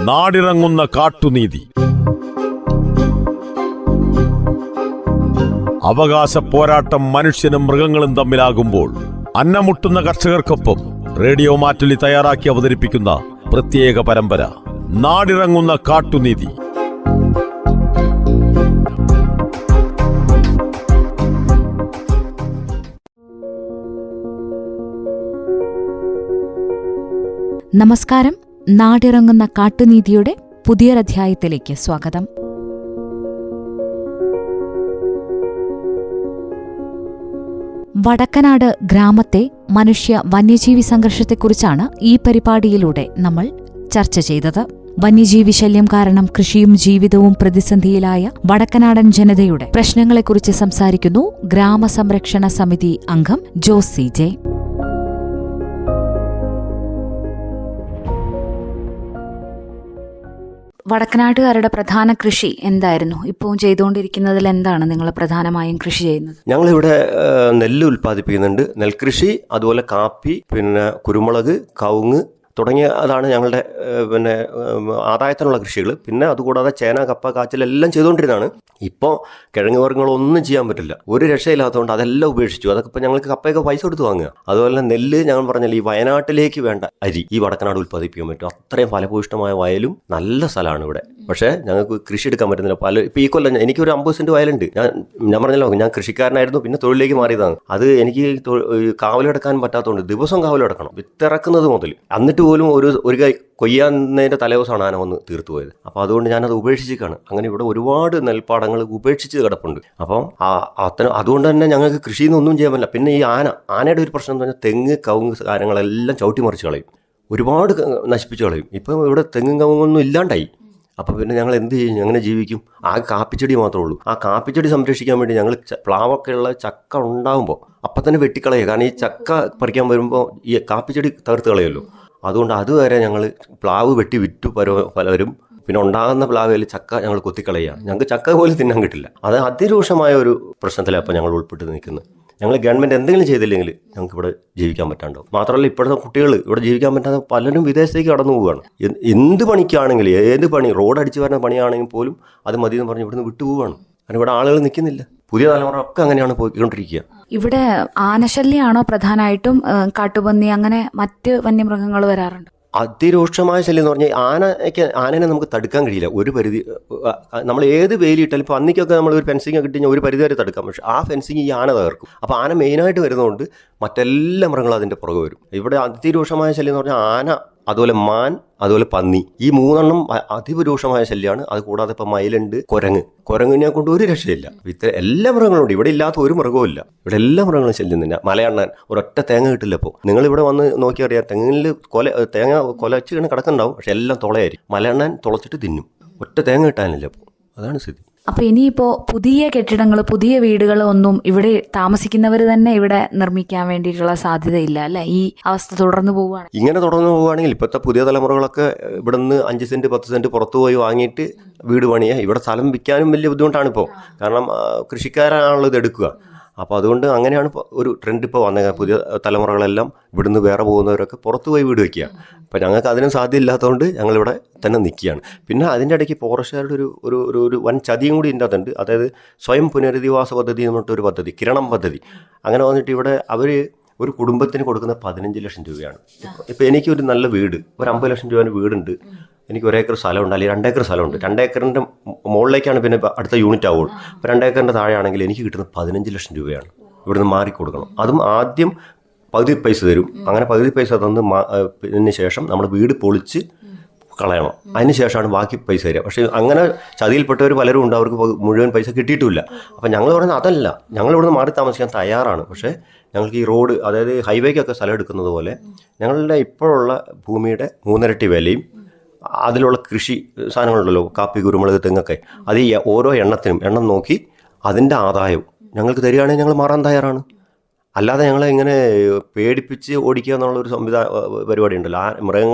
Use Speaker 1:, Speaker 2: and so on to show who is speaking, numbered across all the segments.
Speaker 1: നാടിറങ്ങുന്ന കാട്ടുനീതി. അവകാശ പോരാട്ടം മനുഷ്യനും മൃഗങ്ങളും തമ്മിലാകുമ്പോൾ അന്നമുട്ടുന്ന കർഷകർക്കൊപ്പം റേഡിയോ മാറ്റുലി തയ്യാറാക്കി അവതരിപ്പിക്കുന്ന പ്രത്യേക പരമ്പര നാടിറങ്ങുന്ന കാട്ടുനീതി.
Speaker 2: നമസ്കാരം. നാടിറങ്ങുന്ന കാട്ടുനീതിയുടെ പുതിയൊരധ്യായത്തിലേക്ക് സ്വാഗതം. വടക്കനാട് ഗ്രാമത്തെ മനുഷ്യ വന്യജീവി സംഘർഷത്തെക്കുറിച്ചാണ് ഈ പരിപാടിയിലൂടെ നമ്മൾ ചർച്ച ചെയ്തത്. വന്യജീവി ശല്യം കാരണം കൃഷിയും ജീവിതവും പ്രതിസന്ധിയിലായ വടക്കനാടൻ ജനതയുടെ പ്രശ്നങ്ങളെക്കുറിച്ച് സംസാരിക്കുന്നു ഗ്രാമസംരക്ഷണ സമിതി അംഗം ജോസ് സി ജെ. വടക്കനാട്ടുകാരുടെ പ്രധാന കൃഷി എന്തായിരുന്നു? ഇപ്പോൾ ചെയ്തുകൊണ്ടിരിക്കുന്നതിൽ എന്താണ് നിങ്ങൾ പ്രധാനമായും കൃഷി ചെയ്യുന്നത്?
Speaker 3: ഞങ്ങളിവിടെ നെല്ല് ഉൽപ്പാദിപ്പിക്കുന്നുണ്ട്. നെൽകൃഷി, അതുപോലെ കാപ്പി, പിന്നെ കുരുമുളക്, കവുങ്ങ് തുടങ്ങിയ അതാണ് ഞങ്ങളുടെ ആദായത്തിനുള്ള കൃഷികൾ. പിന്നെ അതുകൂടാതെ ചേന, കപ്പ, കാച്ചിലെല്ലാം ചെയ്തുകൊണ്ടിരുന്നതാണ്. ഇപ്പോൾ കിഴങ്ങ് വർഗ്ഗങ്ങളൊന്നും ചെയ്യാൻ പറ്റില്ല, ഒരു രക്ഷയില്ലാത്തതുകൊണ്ട് അതെല്ലാം ഉപേക്ഷിച്ചു. അതൊക്കെ ഇപ്പോൾ ഞങ്ങൾക്ക് കപ്പയൊക്കെ പൈസ കൊടുത്ത് വാങ്ങുക. അതുപോലെ നെല്ല് ഞങ്ങൾ പറഞ്ഞാൽ ഈ വയനാട്ടിലേക്ക് വേണ്ട അരി ഈ വടക്കനാട് ഉൽപ്പാദിപ്പിക്കാൻ പറ്റും. അത്രയും ഫലഭൂയിഷ്ടമായ വയലും നല്ല സ്ഥലമാണ് ഇവിടെ. പക്ഷേ ഞങ്ങൾക്ക് കൃഷി എടുക്കാൻ പറ്റുന്നില്ല. ഇപ്പോൾ ഈ കൊല്ലം എനിക്കൊരു 50 സെന്റ് വയലുണ്ട്. ഞാൻ പറഞ്ഞല്ലോ, ഞാൻ കൃഷിക്കാരനായിരുന്നു, പിന്നെ തൊഴിലേക്ക് മാറിയതാണ്. അത് എനിക്ക് കാവലെടുക്കാൻ പറ്റാത്തതുകൊണ്ട് ദിവസം കാവലെടുക്കണം, വിത്തിറക്കുന്നത് മുതൽ. എന്നിട്ട് പോലും ഒരു കൈ കൊയ്യാന്നതിൻ്റെ തലേദിവസമാണ് ആന വന്ന് തീർത്തു പോയത്. അപ്പോൾ അതുകൊണ്ട് ഞാനത് ഉപേക്ഷിച്ചിരിക്കുകയാണ്. അങ്ങനെ ഇവിടെ ഒരുപാട് നെൽപ്പാടങ്ങൾ ഉപേക്ഷിച്ച് കിടപ്പുണ്ട്. അപ്പം അതുകൊണ്ട് തന്നെ ഞങ്ങൾക്ക് കൃഷിയിൽ നിന്നൊന്നും ചെയ്യാൻ പറ്റില്ല. പിന്നെ ഈ ആനയുടെ ഒരു പ്രശ്നം എന്ന് പറഞ്ഞാൽ തെങ്ങ്, കവുങ്ങ് കാര്യങ്ങളെല്ലാം ചവിട്ടിമറിച്ച് കളയും, ഒരുപാട് നശിപ്പിച്ച് കളയും. ഇപ്പം ഇവിടെ തെങ്ങും കവുങ്ങൊന്നും ഇല്ലാണ്ടായി. അപ്പം പിന്നെ ഞങ്ങൾ എന്ത് ചെയ്യും, എങ്ങനെ ജീവിക്കും? ആ കാപ്പിച്ചെടി മാത്രമേ ഉള്ളൂ. ആ കാപ്പിച്ചെടി സംരക്ഷിക്കാൻ വേണ്ടി ഞങ്ങൾ പ്ലാവൊക്കെയുള്ള ചക്ക ഉണ്ടാകുമ്പോൾ അപ്പം തന്നെ വെട്ടിക്കളയുക. കാരണം ഈ ചക്ക പറിക്കാൻ വരുമ്പോൾ ഈ കാപ്പിച്ചെടി തകർത്ത് കളയുമല്ലോ. അതുകൊണ്ട് അതുവരെ ഞങ്ങൾ പ്ലാവ് വെട്ടി വിറ്റു പലരും. പിന്നെ ഉണ്ടാകുന്ന പ്ലാവിൽ ചക്ക ഞങ്ങൾ കൊത്തിക്കളയുക. ഞങ്ങൾക്ക് ചക്ക പോലും തിന്നാൻ കിട്ടില്ല. അത് അതിരൂക്ഷമായ ഒരു പ്രശ്നത്തിലാണ് ഇപ്പോൾ ഞങ്ങൾ ഉൾപ്പെട്ട് നിൽക്കുന്നത്. ഞങ്ങൾ ഗവൺമെൻറ് എന്തെങ്കിലും ചെയ്തില്ലെങ്കിൽ ഞങ്ങൾക്ക് ഇവിടെ ജീവിക്കാൻ പറ്റാണ്ടാവും. മാത്രമല്ല ഇപ്പോഴത്തെ കുട്ടികൾ ഇവിടെ ജീവിക്കാൻ പറ്റാതെ പലരും വിദേശത്തേക്ക് കടന്നു പോവുകയാണ്. എന്ത് പണിക്കാണെങ്കിലും, ഏത് പണി, റോഡ് അടിച്ചു വരുന്ന പണിയാണെങ്കിൽ പോലും അത് മതിയെന്ന് പറഞ്ഞ് ഇവിടുന്ന് വിട്ടുപോവുകയാണ്. കാരണം ഇവിടെ ആളുകൾ നിൽക്കുന്നില്ല. പുതിയ തലമുറ ഒക്കെ അങ്ങനെയാണ് പോയിക്കൊണ്ടിരിക്കുക.
Speaker 2: ഇവിടെ ആനശല്യമാണോ പ്രധാനമായിട്ടും? കാട്ടുപന്നി, അങ്ങനെ മറ്റ് വന്യമൃഗങ്ങൾ വരാറുണ്ട്?
Speaker 3: അതിരൂക്ഷമായ ശല്യം എന്ന് പറഞ്ഞാൽ ആനനെ നമുക്ക് തടുക്കാൻ കഴിയില്ല. ഒരു പരിധി നമ്മൾ ഏത് വേലിയിട്ടാലും ഇപ്പോൾ അന്നിക്കൊക്കെ നമ്മൾ ഒരു ഫെൻസിങ് കിട്ടി കഴിഞ്ഞാൽ ഒരു പരിധി വരെ തടുക്കാം. പക്ഷേ ആ ഫെൻസിങ് ഈ ആന തകർക്കും. അപ്പോൾ ആന മെയിനായിട്ട് വരുന്നതുകൊണ്ട് മറ്റെല്ലാ മൃഗങ്ങളും അതിൻ്റെ പുറകെ വരും. ഇവിടെ അതിരൂക്ഷമായ ശല്യം എന്ന് പറഞ്ഞാൽ ആന, അതുപോലെ മാൻ, അതുപോലെ പന്നി, ഈ 3 അതിരൂക്ഷമായ ശല്യമാണ്. അത് കൂടാതെ ഇപ്പോൾ മയിലുണ്ട്, കുരങ്ങിനെ കൊണ്ട് ഒരു രക്ഷയില്ല. എല്ലാ മൃഗങ്ങളും ഉണ്ട്. ഇവിടെ ഇല്ലാത്ത ഒരു മൃഗവും ഇല്ല. ഇവിടെ എല്ലാ മൃഗങ്ങളും ശല്യം തന്നെ. മലയണ്ണാൻ ഒരൊറ്റ തേങ്ങ കിട്ടില്ല. ഇപ്പോൾ നിങ്ങളിവിടെ വന്ന് നോക്കിയറിയാം, തെങ്ങിൽ തേങ്ങ കൊലച്ച് കിടക്കുന്നുണ്ടാവും, പക്ഷെ എല്ലാം തുളയായിരിക്കും. മലയണ്ണാൻ തുളച്ചിട്ട് തിന്നും. ഒറ്റ തേങ്ങ കിട്ടാനില്ല. അപ്പോൾ അതാണ് സ്ഥിതി.
Speaker 2: അപ്പൊ ഇനിയിപ്പോ പുതിയ കെട്ടിടങ്ങൾ, പുതിയ വീടുകൾ ഒന്നും ഇവിടെ താമസിക്കുന്നവർ തന്നെ ഇവിടെ നിർമ്മിക്കാൻ വേണ്ടിയിട്ടുള്ള സാധ്യതയില്ല അല്ലെ? ഈ അവസ്ഥ തുടർന്ന് പോവുകയാണ്.
Speaker 3: ഇങ്ങനെ തുടർന്ന് പോവുകയാണെങ്കിൽ ഇപ്പോഴത്തെ പുതിയ തലമുറകളൊക്കെ ഇവിടെ നിന്ന് 5 സെന്റ് 10 സെന്റ് പുറത്തു പോയി വാങ്ങിയിട്ട് വീട് പണിയുക. ഇവിടെ സ്ഥലം വിൽക്കാനും വലിയ ബുദ്ധിമുട്ടാണ് ഇപ്പോൾ. കാരണം കൃഷിക്കാരാണല്ലോ ഇത് എടുക്കുക. അപ്പോൾ അതുകൊണ്ട് അങ്ങനെയാണ് ഇപ്പോൾ ഒരു ട്രെൻഡ് ഇപ്പോൾ വന്നത്. പുതിയ തലമുറകളെല്ലാം ഇവിടുന്ന് വേറെ പോകുന്നവരൊക്കെ പുറത്തു പോയി വീട് വയ്ക്കുക. അപ്പോൾ ഞങ്ങൾക്ക് അതിനും സാധ്യതയില്ലാത്തതുകൊണ്ട് ഞങ്ങളിവിടെ തന്നെ നിൽക്കുകയാണ്. പിന്നെ അതിൻ്റെ ഇടയ്ക്ക് ഫോറസ്റ്റുകാരുടെ ഒരു വൻ ചതിയും കൂടി ഇതിൻ്റെ അകത്തുണ്ട്. അതായത് സ്വയം പുനരധിവാസ പദ്ധതി എന്ന് പറഞ്ഞിട്ടൊരു പദ്ധതി, കിരണം പദ്ധതി. അങ്ങനെ വന്നിട്ട് ഇവിടെ അവർ ഒരു കുടുംബത്തിന് കൊടുക്കുന്ന 15 ലക്ഷം രൂപയാണ്. ഇപ്പോൾ എനിക്കൊരു നല്ല വീട്, ഒരു 50 ലക്ഷം രൂപേൻ്റെ വീടുണ്ട്, എനിക്ക് 1 ഏക്കർ സ്ഥലമുണ്ട്, അല്ലെങ്കിൽ 2 ഏക്കർ സ്ഥലമുണ്ട്. 2 ഏക്കറിൻ്റെ മുകളിലേക്കാണ് പിന്നെ അടുത്ത യൂണിറ്റ് ആവുള്ളൂ. അപ്പോൾ 2 ഏക്കറിൻ്റെ താഴെയാണെങ്കിൽ എനിക്ക് കിട്ടുന്ന 15 ലക്ഷം രൂപയാണ്. ഇവിടുന്ന് മാറിക്കൊടുക്കണം. അതും ആദ്യം പകുതി പൈസ തരും. അങ്ങനെ പകുതി പൈസ തന്ന് ശേഷം നമ്മൾ വീട് പൊളിച്ച് കളയണം. അതിന് ശേഷമാണ് ബാക്കി പൈസ തരിക. പക്ഷേ അങ്ങനെ ചതിയിൽപ്പെട്ടവർ പലരും ഉണ്ട്, അവർക്ക് മുഴുവൻ പൈസ കിട്ടിയിട്ടുമില്ല. അപ്പം ഞങ്ങൾ പറയുന്നത് അതല്ല, ഞങ്ങൾ ഇവിടുന്ന് മാറി താമസിക്കാൻ തയ്യാറാണ്. പക്ഷേ ഞങ്ങൾക്ക് ഈ റോഡ്, അതായത് ഹൈവേക്കൊക്കെ സ്ഥലം എടുക്കുന്നത് പോലെ ഞങ്ങളുടെ ഇപ്പോഴുള്ള ഭൂമിയുടെ 3 ഇരട്ടി വിലയും അതിലുള്ള കൃഷി സാധനങ്ങളുണ്ടല്ലോ, കാപ്പി, കുരുമുളക്, തെങ്ങൊക്കെ, അത് ഈ ഓരോ എണ്ണം നോക്കി അതിൻ്റെ ആദായവും ഞങ്ങൾക്ക് തരികയാണെങ്കിൽ ഞങ്ങൾ മാറാൻ തയ്യാറാണ്. അല്ലാതെ ഞങ്ങളെ ഇങ്ങനെ പേടിപ്പിച്ച് ഓടിക്കുക എന്നുള്ളൊരു പരിപാടി ഉണ്ടല്ലോ. ആ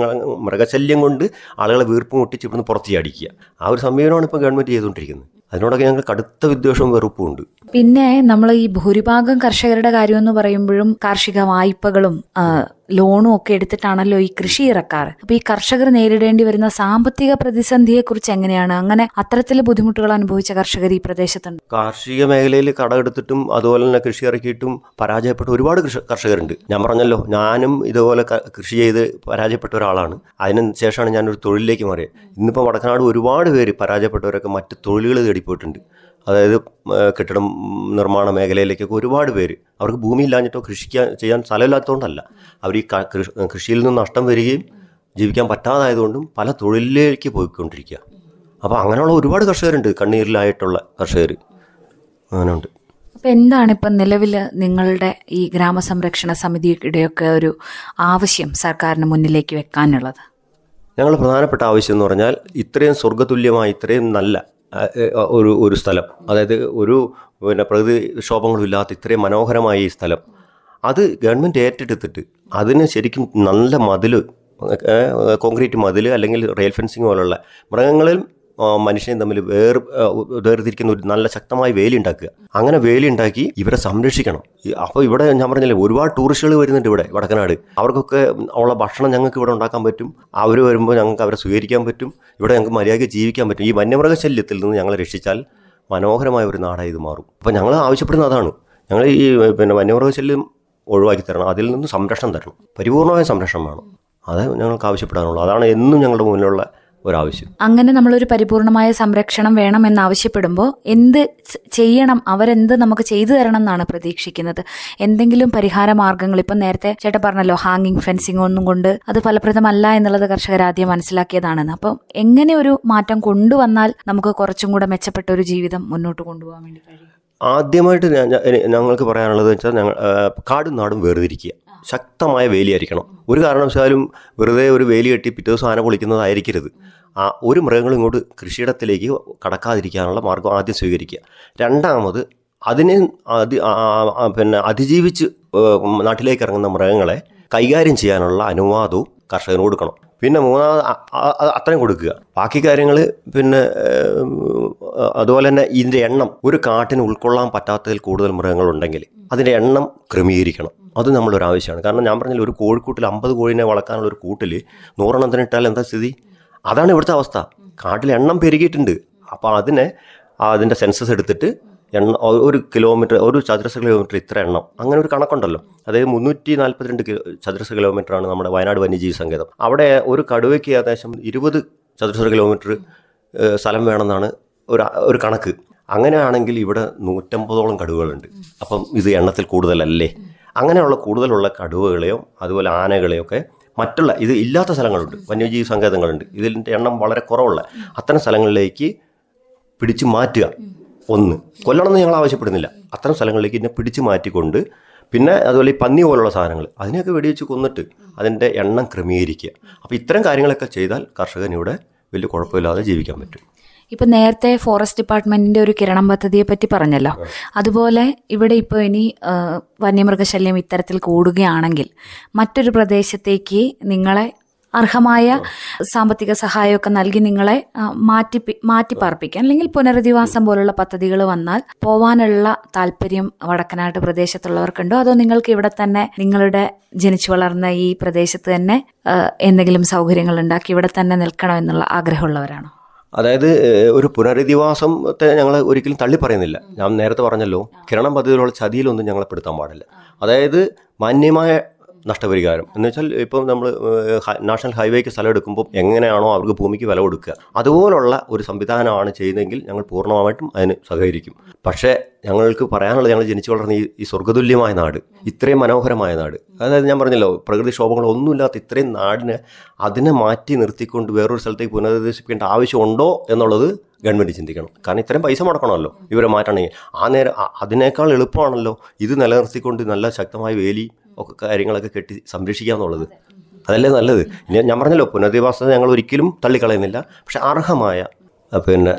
Speaker 3: മൃഗശല്യം കൊണ്ട് ആളുകളെ വീർപ്പ് മുട്ടിച്ച് ഇവിടുന്ന് പുറത്ത് ചാടിക്കുക, ആ ഒരു സമീപനമാണ് ഇപ്പോൾ ഗവൺമെൻറ് ചെയ്തുകൊണ്ടിരിക്കുന്നത്. അതിനോടൊക്കെ ഞങ്ങൾ കടുത്ത വിദ്വേഷവും വെറുപ്പും ഉണ്ട്.
Speaker 2: പിന്നെ നമ്മൾ ഈ ഭൂരിഭാഗം കർഷകരുടെ കാര്യം എന്ന് പറയുമ്പോഴും കാർഷിക വായ്പകളും ലോണും ഒക്കെ എടുത്തിട്ടാണല്ലോ ഈ കൃഷി ഇറക്കാറ്. അപ്പൊ ഈ കർഷകർ നേരിടേണ്ടി വരുന്ന സാമ്പത്തിക പ്രതിസന്ധിയെ കുറിച്ച് എങ്ങനെയാണ്? അങ്ങനെ അത്തരത്തിലെ ബുദ്ധിമുട്ടുകൾ അനുഭവിച്ച കർഷകർ ഈ പ്രദേശത്തുണ്ട്?
Speaker 3: കാർഷിക മേഖലയിൽ കടമെടുത്തിട്ടും അതുപോലെ തന്നെ കൃഷി ഇറക്കിയിട്ടും പരാജയപ്പെട്ട ഒരുപാട് കർഷകരുണ്ട്. ഞാൻ പറഞ്ഞല്ലോ, ഞാനും ഇതുപോലെ കൃഷി ചെയ്ത് പരാജയപ്പെട്ട ഒരാളാണ്. അതിന് ശേഷമാണ് ഞാനൊരു തൊഴിലിലേക്ക് മാറിയത്. ഇന്നിപ്പോൾ വടക്കനാട് ഒരുപാട് പേര് പരാജയപ്പെട്ടവരൊക്കെ മറ്റ് തൊഴിലുകൾ തേടിപ്പോയിട്ടുണ്ട്. അതായത് കെട്ടിടം നിർമ്മാണ മേഖലയിലേക്കൊക്കെ ഒരുപാട് പേര്, അവർക്ക് ഭൂമി ഇല്ലാഞ്ഞിട്ടോ ചെയ്യാൻ സ്ഥലമില്ലാത്തതുകൊണ്ടല്ല, അവർ ഈ കൃഷിയിൽ നിന്ന് നഷ്ടം വരികയും ജീവിക്കാൻ പറ്റാതായതുകൊണ്ടും പല തൊഴിലിലേക്ക് പോയിക്കൊണ്ടിരിക്കുക. അപ്പോൾ അങ്ങനെയുള്ള ഒരുപാട് കർഷകരുണ്ട്, കണ്ണീരിലായിട്ടുള്ള കർഷകർ അങ്ങനെയുണ്ട്.
Speaker 2: അപ്പം എന്താണ് ഇപ്പം നിലവിൽ നിങ്ങളുടെ ഈ ഗ്രാമസംരക്ഷണ സമിതിയുടെയൊക്കെ ഒരു ആവശ്യം സർക്കാരിന് മുന്നിലേക്ക് വെക്കാനുള്ളത്?
Speaker 3: ഞങ്ങളുടെ പ്രധാനപ്പെട്ട ആവശ്യം എന്ന് പറഞ്ഞാൽ, ഇത്രയും സ്വർഗ്ഗതുല്യമായ ഇത്രയും നല്ല ഒരു സ്ഥലം, അതായത് ഒരു പ്രകൃതിക്ഷോഭങ്ങളും ഇല്ലാത്ത ഇത്രയും മനോഹരമായ ഈ സ്ഥലം, അത് ഗവൺമെൻറ് ഏറ്റെടുത്തിട്ട് അതിന് ശരിക്കും നല്ല മതിൽ, കോൺക്രീറ്റ് മതിൽ അല്ലെങ്കിൽ റെയിൽ ഫെൻസിങ് പോലുള്ള മൃഗങ്ങളും മനുഷ്യനും തമ്മിൽ വേർതിരിക്കുന്ന ഒരു നല്ല ശക്തമായ വേലി ഉണ്ടാക്കുക. അങ്ങനെ വേലി ഉണ്ടാക്കി ഇവരെ സംരക്ഷിക്കണം. അപ്പോൾ ഇവിടെ ഞാൻ പറഞ്ഞില്ലേ, ഒരുപാട് ടൂറിസ്റ്റുകൾ വരുന്നുണ്ട് ഇവിടെ വടക്കനാട്. അവർക്കൊക്കെ ഉള്ള ഭക്ഷണം ഞങ്ങൾക്ക് ഇവിടെ ഉണ്ടാക്കാൻ പറ്റും. അവർ വരുമ്പോൾ ഞങ്ങൾക്ക് അവരെ സ്വീകരിക്കാൻ പറ്റും. ഇവിടെ ഞങ്ങൾക്ക് മര്യാദയ്ക്ക് ജീവിക്കാൻ പറ്റും. ഈ വന്യമൃഗശല്യത്തിൽ നിന്ന് ഞങ്ങളെ രക്ഷിച്ചാൽ മനോഹരമായ ഒരു നാടായി ഇത് മാറും. അപ്പോൾ ഞങ്ങൾ ആവശ്യപ്പെടുന്ന അതാണ്. ഞങ്ങൾ ഈ വന്യമൃഗശല്യം ഒഴിവാക്കി തരണം, അതിൽ നിന്ന് സംരക്ഷണം തരണം, പരിപൂർണമായ സംരക്ഷണം വേണം. അത് ഞങ്ങൾക്ക് ആവശ്യപ്പെടാനുള്ളൂ. അതാണ് എന്നും ഞങ്ങളുടെ മുന്നിലുള്ള ഒരാവശ്യം.
Speaker 2: അങ്ങനെ നമ്മളൊരു പരിപൂർണമായ സംരക്ഷണം വേണം എന്നാവശ്യപ്പെടുമ്പോൾ എന്ത് ചെയ്യണം, അവരെന്ത് നമുക്ക് ചെയ്തു തരണം എന്നാണ് പ്രതീക്ഷിക്കുന്നത്? എന്തെങ്കിലും പരിഹാര മാർഗ്ഗങ്ങൾ, ഇപ്പം നേരത്തെ ചേട്ടൻ പറഞ്ഞല്ലോ ഹാങ്ങിങ് ഫെൻസിങ് ഒന്നും കൊണ്ട് അത് ഫലപ്രദമല്ല എന്നുള്ളത് കർഷകർ ആദ്യം മനസ്സിലാക്കിയതാണെന്ന്. അപ്പം എങ്ങനെ ഒരു മാറ്റം കൊണ്ടുവന്നാൽ നമുക്ക് കുറച്ചും കൂടെ മെച്ചപ്പെട്ട ഒരു ജീവിതം മുന്നോട്ട് കൊണ്ടുപോകാൻ വേണ്ടി കഴിയും?
Speaker 3: ആദ്യമായിട്ട് ഞങ്ങൾക്ക് പറയാനുള്ളത് വെച്ചാൽ, ഞങ്ങൾ കാടും നാടും വേർതിരിക്കുക. ശക്തമായ വേലിയായിരിക്കണം. ഒരു കാരണവശാലും വെറുതെ ഒരു വേലി കെട്ടി പിറ്റേ ദിവസം ആന പൊളിക്കുന്നതായിരിക്കരുത്. ഒരു മൃഗങ്ങളും ഇങ്ങോട്ട് കൃഷിയിടത്തിലേക്ക് കടക്കാതിരിക്കാനുള്ള മാർഗ്ഗം ആദ്യം സ്വീകരിക്കുക. രണ്ടാമത്, അതിനെ അതിജീവിച്ച് നാട്ടിലേക്ക് ഇറങ്ങുന്ന മൃഗങ്ങളെ കൈകാര്യം ചെയ്യാനുള്ള അനുവാദവും കർഷകന് കൊടുക്കണം. പിന്നെ മൂന്നാമത് അത്രയും കൊടുക്കുക. ബാക്കി കാര്യങ്ങൾ അതുപോലെ തന്നെ ഇതിൻ്റെ എണ്ണം, ഒരു കാട്ടിന് ഉൾക്കൊള്ളാൻ പറ്റാത്തതിൽ കൂടുതൽ മൃഗങ്ങളുണ്ടെങ്കിൽ അതിൻ്റെ എണ്ണം ക്രമീകരിക്കണം. അത് നമ്മളൊരു ആവശ്യമാണ്. കാരണം ഞാൻ പറഞ്ഞില്ല, ഒരു കോഴിക്കൂട്ടിൽ 50 കോഴിനെ വളർത്താനുള്ള ഒരു കൂട്ടിൽ 100 എണ്ണത്തിന് ഇട്ടാൽ എന്താ സ്ഥിതി? അതാണ് ഇവിടുത്തെ അവസ്ഥ. കാട്ടിൽ എണ്ണം പെരുകിയിട്ടുണ്ട്. അപ്പോൾ അതിൻ്റെ സെൻസസ് എടുത്തിട്ട് ഒരു കിലോമീറ്റർ, ഒരു ചതുരശ്ര കിലോമീറ്റർ ഇത്ര എണ്ണം, അങ്ങനെ ഒരു കണക്കുണ്ടല്ലോ. അതായത് 342 ചതുരശ്ര കിലോമീറ്ററാണ് നമ്മുടെ വയനാട് വന്യജീവി സങ്കേതം. അവിടെ ഒരു കടുവയ്ക്ക് ഏകദേശം 20 ചതുരശ്ര കിലോമീറ്റർ സ്ഥലം വേണമെന്നാണ് ഒരു കണക്ക്. അങ്ങനെയാണെങ്കിൽ ഇവിടെ 150ഓളം കടുവകളുണ്ട്. അപ്പം ഇത് എണ്ണത്തിൽ കൂടുതലല്ലേ? അങ്ങനെയുള്ള കൂടുതലുള്ള കടുവകളെയോ അതുപോലെ ആനകളെയോ ഒക്കെ മറ്റുള്ള ഇത് ഇല്ലാത്ത സ്ഥലങ്ങളുണ്ട്, വന്യജീവി സങ്കേതങ്ങളുണ്ട്, ഇതിൻ്റെ എണ്ണം വളരെ കുറവുള്ള അത്തരം സ്ഥലങ്ങളിലേക്ക് പിടിച്ചു മാറ്റുക. ഒന്ന്, കൊല്ലണമെന്ന് ഞങ്ങൾ ആവശ്യപ്പെടുന്നില്ല. അത്തരം സ്ഥലങ്ങളിലേക്ക് ഇതിനെ പിടിച്ചു മാറ്റിക്കൊണ്ട്, പിന്നെ അതുപോലെ ഈ പന്നി പോലുള്ള സാധനങ്ങൾ അതിനെയൊക്കെ വെടിവെച്ച് കൊന്നിട്ട് അതിൻ്റെ എണ്ണം ക്രമീകരിക്കുക. അപ്പോൾ ഇത്തരം കാര്യങ്ങളൊക്കെ ചെയ്താൽ കർഷകന് ഇവിടെ വലിയ കുഴപ്പമില്ലാതെ ജീവിക്കാൻ പറ്റും.
Speaker 2: ഇപ്പം നേരത്തെ ഫോറസ്റ്റ് ഡിപ്പാർട്ട്മെന്റിന്റെ ഒരു കിരണം പദ്ധതിയെ പറ്റി പറഞ്ഞല്ലോ. അതുപോലെ ഇവിടെ ഇപ്പോൾ ഇനി വന്യമൃഗശല്യം ഇത്തരത്തിൽ കൂടുകയാണെങ്കിൽ മറ്റൊരു പ്രദേശത്തേക്ക് നിങ്ങളെ അർഹമായ സാമ്പത്തിക സഹായമൊക്കെ നൽകി നിങ്ങളെ മാറ്റി പാർപ്പിക്കാൻ, അല്ലെങ്കിൽ പുനരധിവാസം പോലുള്ള പദ്ധതികൾ വന്നാൽ പോവാനുള്ള താല്പര്യം വടക്കനാട്ട് പ്രദേശത്തുള്ളവർക്കുണ്ടോ? അതോ നിങ്ങൾക്ക് ഇവിടെ തന്നെ, നിങ്ങളുടെ ജനിച്ചു വളർന്ന ഈ പ്രദേശത്ത് തന്നെ എന്തെങ്കിലും സൗകര്യങ്ങൾ ഉണ്ടാക്കി ഇവിടെ തന്നെ നിൽക്കണമെന്നുള്ള ആഗ്രഹമുള്ളവരാണോ?
Speaker 3: അതായത് ഒരു പുനരധിവാസത്തെ ഞങ്ങൾ ഒരിക്കലും തള്ളി പറയുന്നില്ല. ഞാൻ നേരത്തെ പറഞ്ഞല്ലോ, കിരണം പദ്ധതിയിലുള്ള ചതിയിലൊന്നും ഞങ്ങളെ പെടുത്താൻ പാടില്ല. അതായത് മാന്യമായ നഷ്ടപരിഹാരം എന്ന് വെച്ചാൽ, ഇപ്പം നമ്മൾ നാഷണൽ ഹൈവേക്ക് സ്ഥലം എടുക്കുമ്പോൾ എങ്ങനെയാണോ അവർക്ക് ഭൂമിക്ക് വില കൊടുക്കുക, അതുപോലുള്ള ഒരു സംവിധാനമാണ് ചെയ്യുന്നതെങ്കിൽ ഞങ്ങൾ പൂർണ്ണമായിട്ടും അതിന് സഹകരിക്കും. പക്ഷേ ഞങ്ങൾക്ക് പറയാനുള്ളത്, ഞങ്ങൾ ജനിച്ചു വളർന്ന ഈ സ്വർഗ്ഗതുല്യമായ നാട്, ഇത്രയും മനോഹരമായ നാട്, അതായത് ഞാൻ പറഞ്ഞല്ലോ, പ്രകൃതിക്ഷോഭങ്ങളൊന്നുമില്ലാത്ത ഇത്രയും നാടിനെ അതിനെ മാറ്റി നിർത്തിക്കൊണ്ട് വേറൊരു സ്ഥലത്തേക്ക് പുനരധിവസിപ്പിക്കേണ്ട ആവശ്യമുണ്ടോ എന്നുള്ളത് ഗവൺമെൻറ് ചിന്തിക്കണം. കാരണം ഇത്രയും പൈസ മുടക്കണമല്ലോ ഇവരെ മാറ്റണമെങ്കിൽ. അതിനേക്കാൾ എളുപ്പമാണല്ലോ ഇത് നിലനിർത്തിക്കൊണ്ട് നല്ല ശക്തമായ വേലി ഒക്കെ കാര്യങ്ങളൊക്കെ കെട്ടി സംരക്ഷിക്കാമെന്നുള്ളത്. അതല്ലേ നല്ലത്. ഇനി ഞാൻ പറഞ്ഞല്ലോ, പുനരധിവാസത്തെ ഞങ്ങൾ ഒരിക്കലും തള്ളിക്കളയുന്നില്ല. പക്ഷെ അർഹമായ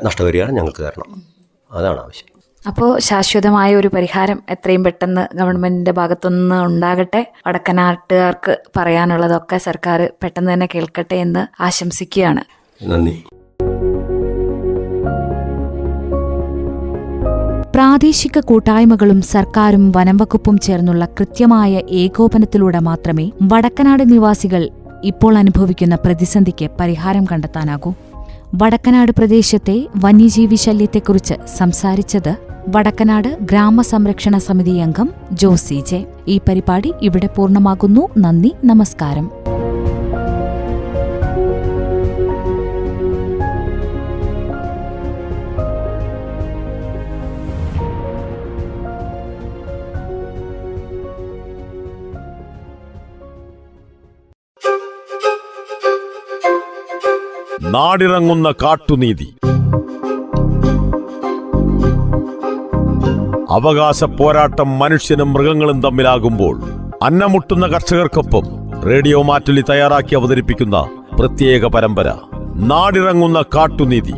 Speaker 3: നഷ്ടപരിഹാരം ഞങ്ങൾക്ക് തരണം. അതാണ് ആവശ്യം.
Speaker 2: അപ്പോൾ ശാശ്വതമായ ഒരു പരിഹാരം എത്രയും പെട്ടെന്ന് ഗവൺമെന്റിന്റെ ഭാഗത്തുനിന്ന് ഉണ്ടാകട്ടെ. വടക്കനാട്ടുകാർക്ക് പറയാനുള്ളതൊക്കെ സർക്കാർ പെട്ടെന്ന് തന്നെ കേൾക്കട്ടെ എന്ന് ആശംസിക്കുകയാണ്.
Speaker 3: നന്ദി.
Speaker 2: പ്രാദേശിക കൂട്ടായ്മകളും സർക്കാരും വനംവകുപ്പും ചേർന്നുള്ള കൃത്യമായ ഏകോപനത്തിലൂടെ മാത്രമേ വടക്കനാട് നിവാസികൾ ഇപ്പോൾ അനുഭവിക്കുന്ന പ്രതിസന്ധിക്ക് പരിഹാരം കണ്ടെത്താനാകൂ. വടക്കനാട് പ്രദേശത്തെ വന്യജീവി ശല്യത്തെക്കുറിച്ച് സംസാരിച്ചത് വടക്കനാട് ഗ്രാമസംരക്ഷണ സമിതി അംഗം ജോസി ജെ. ഈ പരിപാടി ഇവിടെ പൂർണ്ണമാകുന്നു. നന്ദി, നമസ്കാരം.
Speaker 1: നാടിറങ്ങുന്ന കാട്ടുനീതി. അവകാശ പോരാട്ടം മനുഷ്യനും മൃഗങ്ങളും തമ്മിലാകുമ്പോൾ അന്നമുട്ടുന്ന കർഷകർക്കൊപ്പം റേഡിയോ മാറ്റുലി തയ്യാറാക്കി അവതരിപ്പിക്കുന്ന പ്രത്യേക പരമ്പര നാടിറങ്ങുന്ന കാട്ടുനീതി.